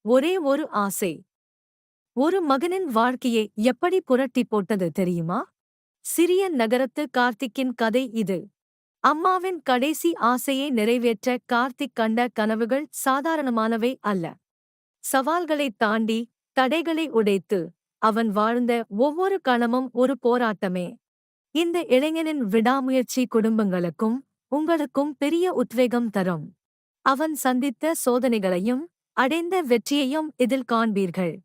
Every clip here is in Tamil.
ஒரே ஒரு ஆசை. ஒரு மகனின் வாழ்க்கையை எப்படி புரட்டி போட்டது தெரியுமா? சிறிய நகரத்து கார்த்திக்கின் கதை இது. அம்மாவின் கடைசி ஆசையை நிறைவேற்ற கார்த்திக் கண்ட கனவுகள் சாதாரணமானவை அல்ல. சவால்களைத் தாண்டி, தடைகளை உடைத்து, அவன் வாழ்ந்த ஒவ்வொரு கணமும் ஒரு போராட்டமே. இந்த இளைஞனின் விடாமுயற்சி குடும்பங்களுக்கும் உங்களுக்கும் பெரிய உத்வேகம் தரும். அவன் சந்தித்த சோதனைகளையும் அடைந்த வெற்றியையும் இதில் காண்பீர்கள்.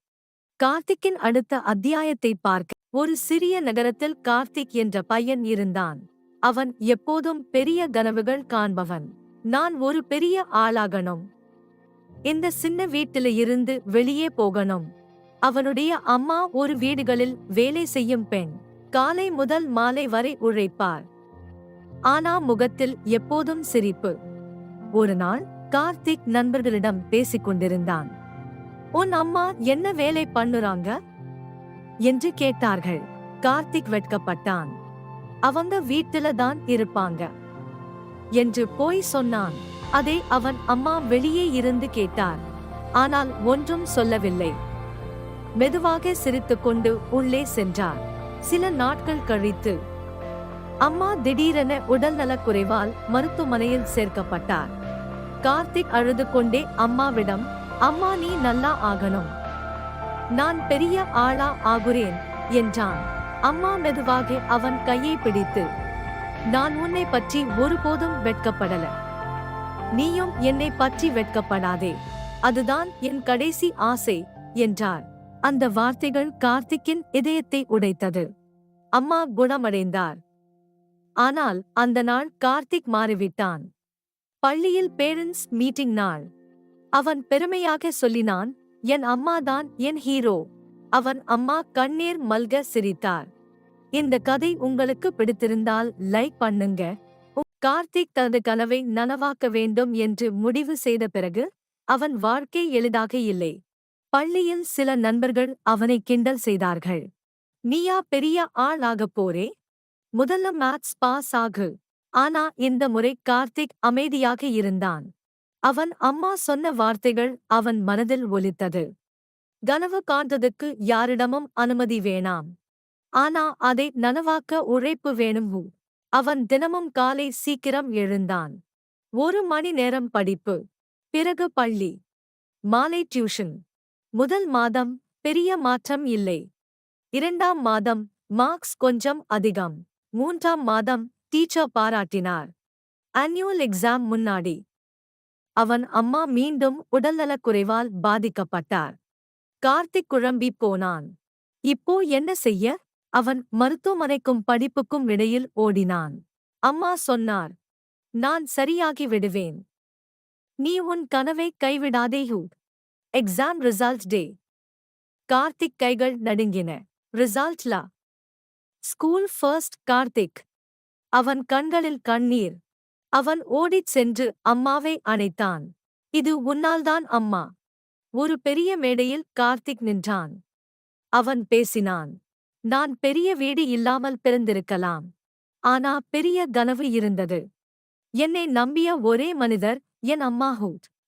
கார்த்திக்கின் அடுத்த அத்தியாயத்தை பார்க்க. ஒரு சிறிய நகரத்தில் கார்த்திக் என்ற பையன் இருந்தான். அவன் எப்போதும் பெரிய கனவுகள் காண்பவன். நான் ஒரு பெரிய ஆளாகணும். இந்த சின்ன வீட்டில இருந்து வெளியே போகணும். அவனுடைய அம்மா ஒரு வீடுகளில் வேலை செய்யும் பெண். காலை முதல் மாலை வரை உழைப்பார். ஆனா முகத்தில் எப்போதும் சிரிப்பு. ஒரு நாள் கார்த்திக் நண்பர்களிடம் பேசிக் கொண்டிருந்தான். உன் அம்மா என்ன வேலை பண்ணுறாங்க என்று கேட்டார்கள். கார்த்திக் வெட்கப்பட்டான். அவங்க வீட்டுல தான் இருப்பாங்க என்று போய் சொன்னான். அதை அவன் அம்மா வெளியே இருந்து கேட்டார். ஆனால் ஒன்றும் சொல்லவில்லை. மெதுவாக சிரித்துக்கொண்டு உள்ளே சென்றார். சில நாட்கள் கழித்து அம்மா திடீரென உடல்நலக் குறைவால் மருத்துவமனையில் சேர்க்கப்பட்டார். கார்த்திக் அழுது கொண்டே அம்மாவிடம், அம்மா நீ நல்லா ஆகணும். நான் பெரிய ஆளா ஆகுறேன் என்றான். அம்மா மெதுவாக அவன் கையை பிடித்து, நான் உன்னை பற்றி ஒருபோதும் வெட்கப்படல. நீயும் என்னை பற்றி வெட்கப்படாதே. அதுதான் என் கடைசி ஆசை என்றார். அந்த வார்த்தைகள் கார்த்திக்கின் இதயத்தை உடைத்தது. அம்மா குணமடைந்தார். ஆனால் அந்த நாள் கார்த்திக் மாறிவிட்டான். பள்ளியில் பேரண்ட்ஸ் மீட்டிங் நாள். அவன் பெருமையாக சொல்லினான், என் அம்மாதான் என் ஹீரோ. அவன் அம்மா கண்ணீர் மல்க சிரித்தார். இந்த கதை உங்களுக்கு பிடித்திருந்தால் லைக் பண்ணுங்க. கார்த்திக் தனது கனவை நனவாக்க வேண்டும் என்று முடிவு செய்த பிறகு அவன் வாழ்க்கை எளிதாக இல்லை. பள்ளியில் சில நண்பர்கள் அவனை கிண்டல் செய்தார்கள். நீயா பெரிய ஆள் ஆகப் போறே, முதல்ல மேத்ஸ் பாஸ் ஆகு. ஆனா இந்த முறை கார்த்திக் அமைதியாக இருந்தான். அவன் அம்மா சொன்ன வார்த்தைகள் அவன் மனதில் ஒலித்தது. கனவு காண்றதுக்கு யாரிடமும் அனுமதி வேணாம். ஆனா அதை நனவாக்க உழைப்பு வேணும். அவன் தினமும் காலை சீக்கிரம் எழுந்தான். 1 மணி நேரம் படிப்பு, பிறகு பள்ளி, மாலை டியூஷன். முதல் மாதம் பெரிய மாற்றம் இல்லை. 2ஆம் மாதம் மார்க்ஸ் கொஞ்சம் அதிகம். 3ஆம் மாதம் டீச்சர் பாராட்டினார். ஆனுவல் எக்ஸாம் முன்னாடி அவன் அம்மா மீண்டும் உடல்நலக் குறைவால் பாதிக்கப்பட்டார். கார்த்திக் குழம்பி போனான். இப்போ என்ன செய்ய? அவன் மருத்துவமனைக்கும் படிப்புக்கும் இடையில் ஓடினான். அம்மா சொன்னார், நான் சரியாகி விடுவேன். நீ உன் கனவை கைவிடாதே. Exam result day. கார்த்திக் கைகள் நடுங்கின. ரிசல்ட்லா? School first Karthik. அவன் கண்களில் கண்ணீர். அவன் ஓடிச் சென்று அம்மாவை அணைத்தான். இது உன்னால்தான் அம்மா. ஒரு பெரிய மேடையில் கார்த்திக் நின்றான். அவன் பேசினான். நான் பெரிய வீடு இல்லாமல் பிறந்திருக்கலாம். ஆனா பெரிய கனவு இருந்தது. என்னை நம்பிய ஒரே மனிதர் என் அம்மா.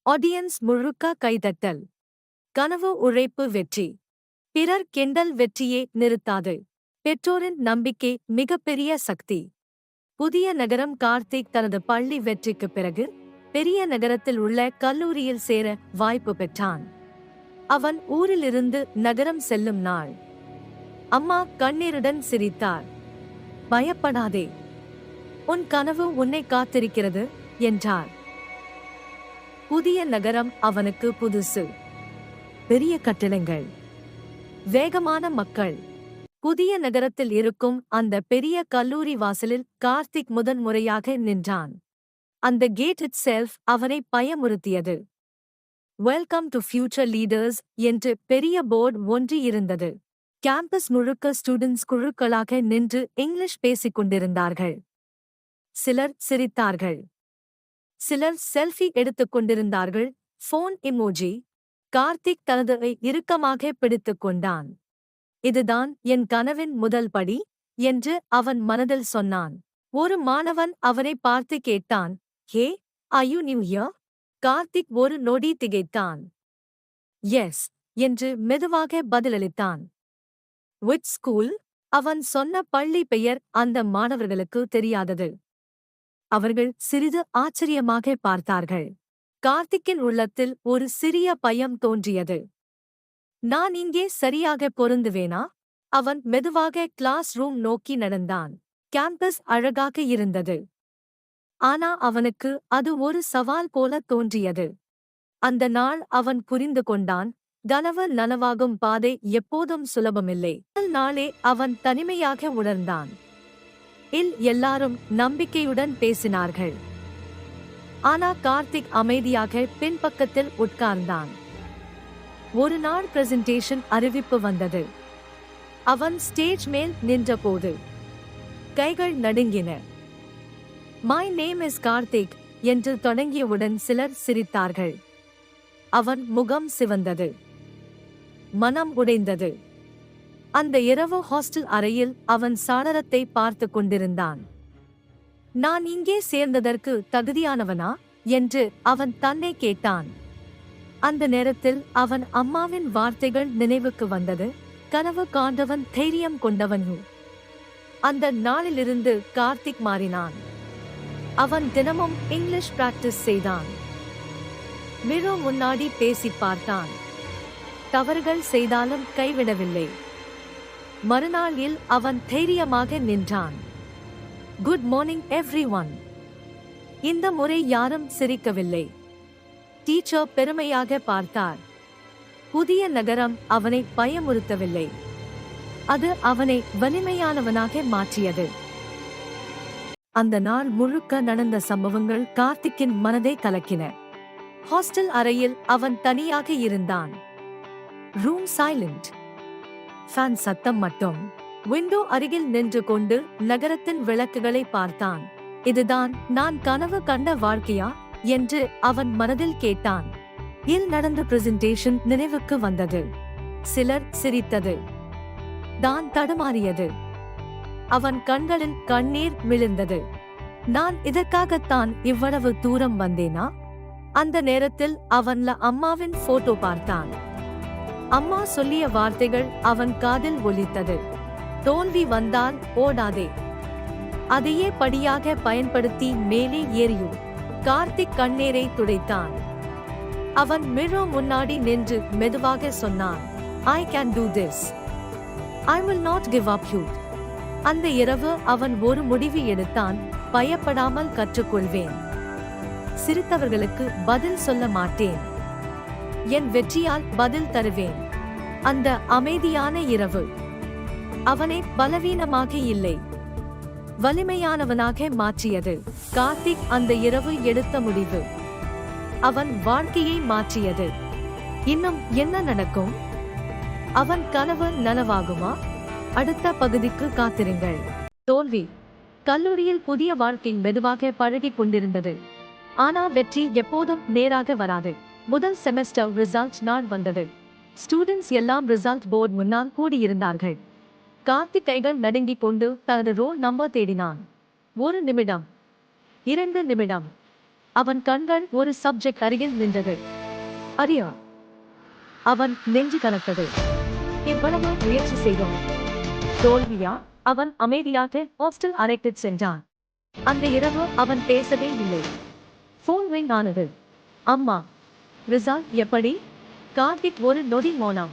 ஆடியன்ஸ் முழுக்க கைதட்டல். கனவு உழைப்பு வெற்றி. பிறர் கிண்டல் வெற்றியே நிறுத்தாது. பெற்றோரின் நம்பிக்கை மிகப்பெரிய சக்தி. புதிய நகரம். கார்த்திக் தனது பள்ளி வெற்றிக்குப் பிறகு பெரிய நகரத்தில் உள்ள கல்லூரியில் சேர வாய்ப்பு பெற்றான். அவன் ஊரிலிருந்து நகரம் செல்லும் நாள் அம்மா கண்ணீருடன் சிரித்தார். பயப்படாதே, உன் கனவு உன்னை காத்திருக்கிறது என்றார். புதிய நகரம் அவனுக்கு புதுசு. பெரிய கட்டிடங்கள், வேகமான மக்கள். புதிய நகரத்தில் இருக்கும் அந்த பெரிய கல்லூரி வாசலில் கார்த்திக் முதன்முறையாக நின்றான். அந்த கேட் இட் செல்ஃப் அவனை பயமுறுத்தியது. வெல்கம் டு ஃபியூச்சர் லீடர்ஸ் என்று பெரிய போர்டு ஒன்று இருந்தது. கேம்பஸ் முழுக்க ஸ்டூடெண்ட்ஸ் குழுக்களாக நின்று இங்கிலீஷ் பேசிக் கொண்டிருந்தார்கள். சிலர் சிரித்தார்கள். சிலர் செல்ஃபி எடுத்துக் கொண்டிருந்தார்கள். Phone emoji. கார்த்திக் தனதை இறுக்கமாக பிடித்துக் கொண்டான். இதுதான் என் கனவின் முதல் படி என்று அவன் மனதில் சொன்னான். ஒரு மாணவன் அவனை பார்த்து கேட்டான், ஹே, are you new here? Karthik ஒரு நொடி திகைத்தான். எஸ் என்று மெதுவாக பதிலளித்தான். Which school? அவன் சொன்ன பள்ளி பெயர் அந்த மாணவர்களுக்கு தெரியாதது. அவர்கள் சிறிது ஆச்சரியமாக பார்த்தார்கள். கார்த்திக்கின் உள்ளத்தில் ஒரு சிறிய பயம் தோன்றியது. நான் இங்கே சரியாக பொருந்துவேனா? அவன் மெதுவாக கிளாஸ் ரூம் நோக்கி நடந்தான். கேம்பஸ் அழகாக இருந்தது. ஆனா அவனுக்கு அது ஒரு சவால் போல தோன்றியது. அந்த நாள் அவன் புரிந்து கொண்டான், கனவு நனவாகும் பாதை எப்போதும் சுலபமில்லை. முதல் நாளே அவன் தனிமையாக உணர்ந்தான். எல்லாரும் நம்பிக்கையுடன் பேசினார்கள். ஆனா கார்த்திக் அமைதியாக பின்பக்கத்தில் உட்கார்ந்தான். ஒரு நாள் பிரசன்டேஷன் அறிவிப்பு வந்தது. அவன் ஸ்டேஜ் மேல் நின்றபோது கைகள் நடுங்கின. மை நேம் இஸ் கார்த்திக் என்று தொடங்கியவுடன் சிலர் சிரித்தார்கள். அவன் முகம் சிவந்தது. மனம் உடைந்தது. அந்த இரவு ஹாஸ்டல் அறையில் அவன் சாளரத்தை பார்த்து கொண்டிருந்தான். நான் இங்கே சேர்ந்ததற்கு தகுதியானவனா என்று அவன் தன்னை கேட்டான். அந்த நேரத்தில் அவன் அம்மாவின் வார்த்தைகள் நினைவுக்கு வந்தது. கனவு காண்டவன் தைரியம் கொண்டவன். அந்த நாளிலிருந்து கார்த்திக் மாறினான். அவன் தினமும் இங்கிலீஷ் பிராக்டிஸ் செய்தான். மிரோ முன்னாடி பேசி பார்த்தான். தவறுகள் செய்தாலும் கைவிடவில்லை. மறுநாளில் அவன் தைரியமாக நின்றான். Good morning everyone. இந்த முறை யாரும் சிரிக்கவில்லை. டீச்சர் பெருமையாக பார்த்தார். புதிய நகரம் அவனை பயமுறுத்தவில்லை. அது அவனை வலிமையானவனாக மாற்றியது. அந்த நாள் முழுக்க நடந்த சம்பவங்கள் கார்த்திக்கின் மனதை கலக்கின. ஹாஸ்டல் அறையில் அவன் தனியாக இருந்தான். Room silent. ஃபேன் சத்தம் மட்டும். விண்டோ அருகில் நின்று கொண்டு நகரத்தின் விளக்குகளை பார்த்தான். இதுதான் நான் கனவு கண்ட வாழ்க்கையா என்று அவன் மனதில் கேட்டான். நடந்த பிரசன்டேஷன் நினைவுக்கு வந்தது. சிலர் சிரித்தது. தான் தடுமாறியது. அவன் கண்களில் கண்ணீர் விழுந்தது. நான் இதற்காகத்தான் இவ்வளவு தூரம் வந்தேனா? அந்த நேரத்தில் அவன்ல அம்மாவின் போட்டோ பார்த்தான். அம்மா சொல்லிய வார்த்தைகள் அவன் காதில் ஒலித்தது. தோல்வி வந்தால் ஓடாதே, அதையே படியாக பயன்படுத்தி மேலே ஏறியும். கார்த்திக் கண்ணீரை துடைத்தான். அவன் மிரோ முன்னாடி நின்று மெதுவாக சொன்னான், I can do this. I will not give up you. அந்த இரவு அவன் ஒரு முடிவு எடுத்தான். பயப்படாமல் கற்றுக்கொள்வேன். சிரித்தவர்களுக்கு பதில் சொல்ல மாட்டேன். என் வெற்றியால் பதில் தருவேன். அந்த அமைதியான இரவு அவனை பலவீனமாக இல்லை, வலிமையானவனாக மாற்றியது. கார்த்திக் அந்த இரவு எடுத்த முடிவு அவன் வாழ்க்கையை மாற்றியது. இன்னும் என்ன நடக்கும்? அவன் கனவு நனவாகுமா? அடுத்த பகுதிக்கு காத்திருங்கள். தோல்வி. கல்லூரியில் புதிய வாழ்க்கை மெதுவாக பழகிக் கொண்டிருந்தது. ஆனால் வெற்றி எப்போதும் நேராக வராது. முதல் செமஸ்டர் ரிசல்ட் நாள் வந்தது. ஸ்டூடெண்ட்ஸ் எல்லாம் ரிசல்ட் போர்டு முன்னால் கூடியிருந்தார்கள். கார்த்திக் கைகள் நடுங்கிக் கொண்டு தனது ரோல் நம்பர் தேடினான். 1 நிமிடம், 2 நிமிடம். அவன் கண்கள் ஒரு சப்ஜெக்ட் அருகில் நின்றது. அரியா. அவன் நெஞ்சு கனத்தது. இவ்வளவு முயற்சி செய்தோம், தோல்வியா? அவன் அமைதியாக ஹாஸ்டல் அறைக்கு சென்றான். அந்த இரவு அவன் பேசவே இல்லை. போன் ரிங் ஆனது. அம்மா. ரிசல்ட் எப்படி? கார்த்திக் ஒரு நொடி மௌனம்.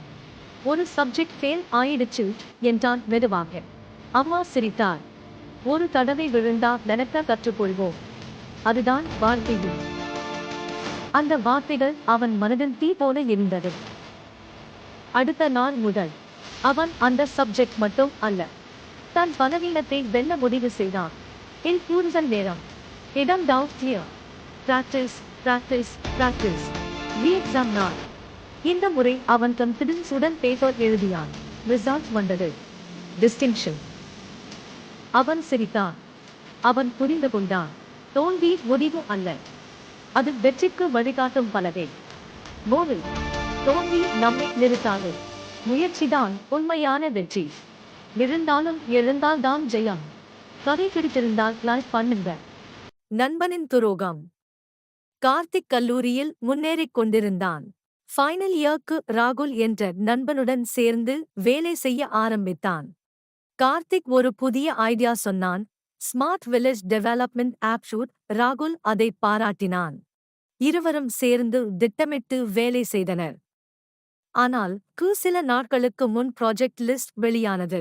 ஒரு சப்ஜெக்ட் ஃபெயில் ஆயிடுச்சு என்றான் மெதுவாக. அம்மா சிரித்தார். ஒரு தடவை விழுந்தா நினைக்க கற்றுக்கொள்வோம், அதுதான் வாழ்க்கையும். அந்த வார்த்தைகள் அவன் மனதில் தீ போல இருந்தது. அடுத்த நாள் முதல் அவன் அந்த சப்ஜெக்ட் மட்டும் அல்ல, தன் பலவீனத்தை வெல்ல முடிவு செய்தான். கூடுதல் நேரம், இடம், doubt clear. Practice, practice, practice. Exam நாள். இந்த முறை அவன் கான்ஃபிடன்ஸ் உடன் பேப்பர் எழுதினான். ரிசல்ட் வந்தது. டிஸ்டிங்ஷன். அவன் சிரித்தான். அவன் புரிந்து கொண்டான், தோல்வி முடிவு அல்ல, அது வெற்றிக்கு வழிகாட்டும் பலவே. மோதல். தோல்வி நம்மை நிறுத்தாது, முயற்சிதான் உண்மையான வெற்றி. விழுந்தாலும் எழுந்தால்தான் ஜெயம். கதை பிடித்திருந்தால் லைக் பண்ணுங்க. நண்பனின் துரோகம். கார்த்திக் கல்லூரியில் முன்னேறிக் கொண்டிருந்தான். ஃபைனல் இயர்க்கு ராகுல் என்ற நண்பனுடன் சேர்ந்து வேலை செய்ய ஆரம்பித்தான். கார்த்திக் ஒரு புதிய ஐடியா சொன்னான். Smart village development app shoot. ராகுல் அதை பாராட்டினான். இருவரும் சேர்ந்து திட்டமிட்டு வேலை செய்தனர். ஆனால் சில நாட்களுக்கு முன் ப்ராஜெக்ட் லிஸ்ட் வெளியானது.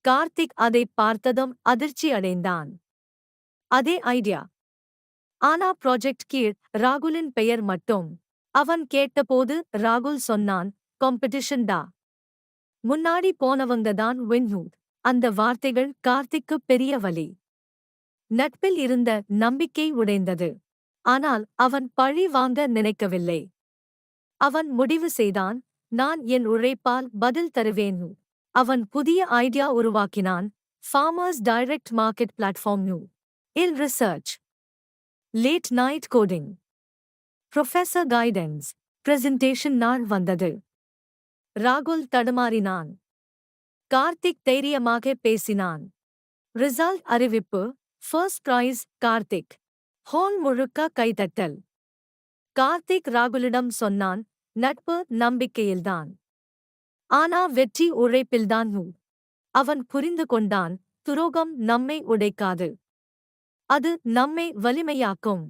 கார்த்திக் அதை பார்த்ததும் அதிர்ச்சி அடைந்தான். அதே ஐடியா, ஆனா ப்ராஜெக்ட் கீழ் ராகுலின் பெயர் மட்டும். அவன் கேட்டபோது ராகுல் சொன்னான், காம்படிஷன் டா, முன்னாடி போனவங்க தான் வின்ஹூட். அந்த வார்த்தைகள் கார்த்திக்கு பெரிய வலி. நட்பில் இருந்த நம்பிக்கை உடைந்தது. ஆனால் அவன் பழி வாங்க நினைக்கவில்லை. அவன் முடிவு செய்தான், நான் என் உழைப்பால் பதில் தருவேன். அவன் புதிய ஐடியா உருவாக்கினான். Farmers direct market platform new இல் research, late night coding, professor guidance. Presentation நாள் வந்தது. ராகுல் தடுமாறினான். கார்த்திக் தைரியமாக பேசினான். ரிசல்ட் அறிவிப்பு. First prize Karthik. ஹால் முழுக்க கைதட்டல். கார்த்திக் ராகுலிடம் சொன்னான், நட்பு நம்பிக்கையில்தான். ஆனா வெற்றி உழைப்பில்தான். அவன் புரிந்து கொண்டான், துரோகம் நம்மை உடைக்காது, அது நம்மை வலிமையாக்கும்.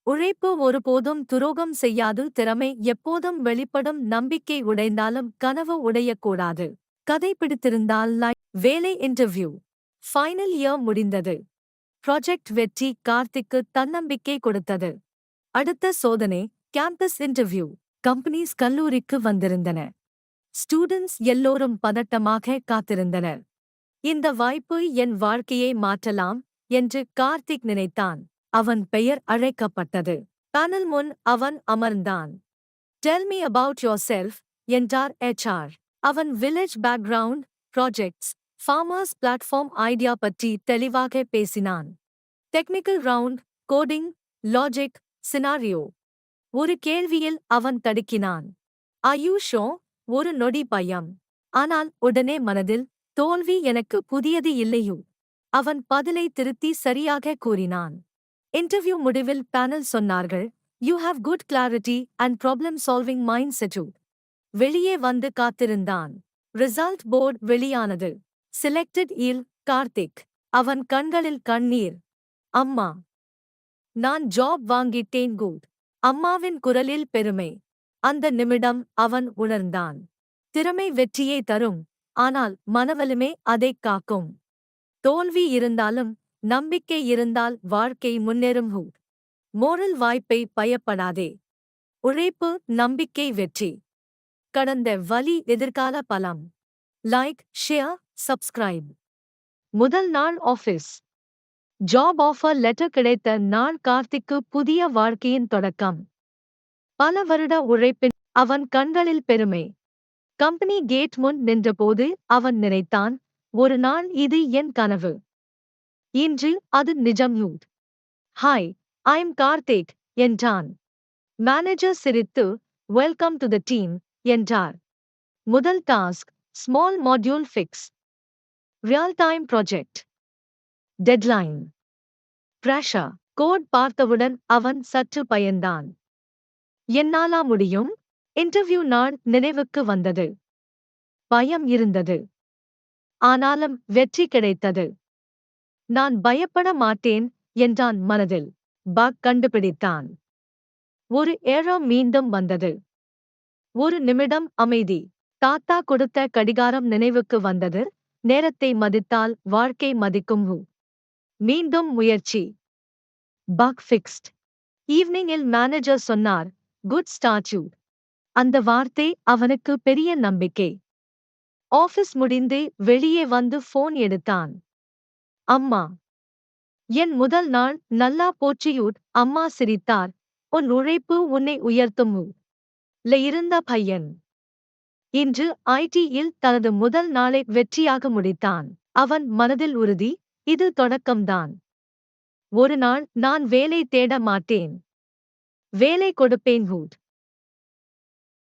உழைப்பு ஒருபோதும் துரோகம் செய்யாது. திறமை எப்போதும் வெளிப்படும். நம்பிக்கை உடைந்தாலும் கனவு உடையக்கூடாது. கதை பிடித்திருந்தால் லைக். வேலை இன்டர்வியூ. ஃபைனல் இயர் முடிந்தது. ப்ராஜெக்ட் வெற்றி கார்த்திக்கு தன்னம்பிக்கை கொடுத்தது. அடுத்த சோதனை, கேம்பஸ் இன்டர்வியூ. கம்பெனிஸ் கல்லூரிக்கு வந்திருந்தன. ஸ்டூடெண்ட்ஸ் எல்லோரும் பதட்டமாக காத்திருந்தனர். இந்த வாய்ப்பு என் வாழ்க்கையை மாற்றலாம் என்று கார்த்திக் நினைத்தான். அவன் பெயர் அழைக்கப்பட்டது. பேனல் முன் அவன் அமர்ந்தான். Tell me about yourself என்றார் HR. அவன் village background, projects, farmers platform idea பற்றி தெளிவாக பேசினான். Technical round, coding, logic, scenario. ஒரு கேள்வியில் அவன் தடுக்கினான். ஆயுஷோ. ஒரு நொடி பயம். ஆனால் உடனே மனதில், தோல்வி எனக்கு புதியது இல்லையோ. அவன் பதிலை திருத்தி சரியாக கூறினான். இன்டர்வியூ முடிவில் பேனல் சொன்னார்கள், you have good clarity and problem solving mind set. வெளியே வந்து காத்திருந்தான். ரிசல்ட் போர்டு வெளியானது. செலக்டட் இல் கார்த்திக். அவன் கண்களில் கண்ணீர். அம்மா, நான் ஜாப் வாங்கிட்டேன். குட். அம்மாவின் குரலில் பெருமை. அந்த நிமிடம் அவன் உணர்ந்தான், திறமை வெற்றியை தரும், ஆனால் மனவலிமை அதைக் காக்கும். தோல்வி இருந்தாலும் நம்பிக்கை இருந்தால் வாழ்க்கை முன்னேறும். மோரல் வாய்ப்பை பயப்படாதே. உழைப்பு, நம்பிக்கை, வெற்றி. கடந்த வழி, எதிர்கால பலம். Like, share, subscribe. முதல் நாள் ஆஃபீஸ். ஜாப் ஆஃபர் லெட்டர் கிடைத்த நாள் கார்த்திக்கு புதிய வாழ்க்கையின் தொடக்கம். பல வருட உழைப்பின் அவன் கண்களில் பெருமை. கம்பெனி கேட் முன் நின்றபோது அவன் நினைத்தான், ஒரு நாள் இது என் கனவு. இன்று அது நிஜம். ஹாய், ஐம் கார்த்திக் என்றான். மேனேஜர் சிரித்து, வெல்கம் டு த டீம் என்றார். முதல் task, small module fix. Real time project. Deadline. Pressure. Code பார்த்தவுடன் அவன் சற்று பயந்தான். என்னாலா முடியும்? இன்டர்வியூ நாள் நினைவுக்கு வந்தது. பயம் இருந்தது. ஆனாலும் வெற்றி கிடைத்தது. நான் பயப்பட மாட்டேன் என்றான் மனதில். பக் கண்டுபிடித்தான். ஒரு ஏழம் மீண்டும் வந்தது. ஒரு நிமிடம் அமைதி. தாத்தா கொடுத்த கடிகாரம் நினைவுக்கு வந்தது. நேரத்தை மதித்தால் வாழ்க்கை மதிக்கும். மீண்டும் முயற்சி. Bug fixed. ஈவ்னிங்கில் மேனேஜர் சொன்னார், குட் ஸ்டார்ட் யூ. அந்த வார்த்தை அவனுக்கு பெரிய நம்பிக்கை. ஆஃபீஸ் முடிந்து வெளியே வந்து ஃபோன் எடுத்தான். அம்மா, என் முதல் நாள் நல்லா போச்சியூட். அம்மா சிரித்தார். உன் உழைப்பு உன்னை உயர்த்தும். ல இருந்த பையன் இன்று IT-யில் தனது முதல் நாளை வெற்றியாக முடித்தான். அவன் மனதில் உறுதி, இது தொடக்கம்தான். ஒரு நாள் நான் வேலை தேட மாட்டேன், வேலை கொடுப்பேன்.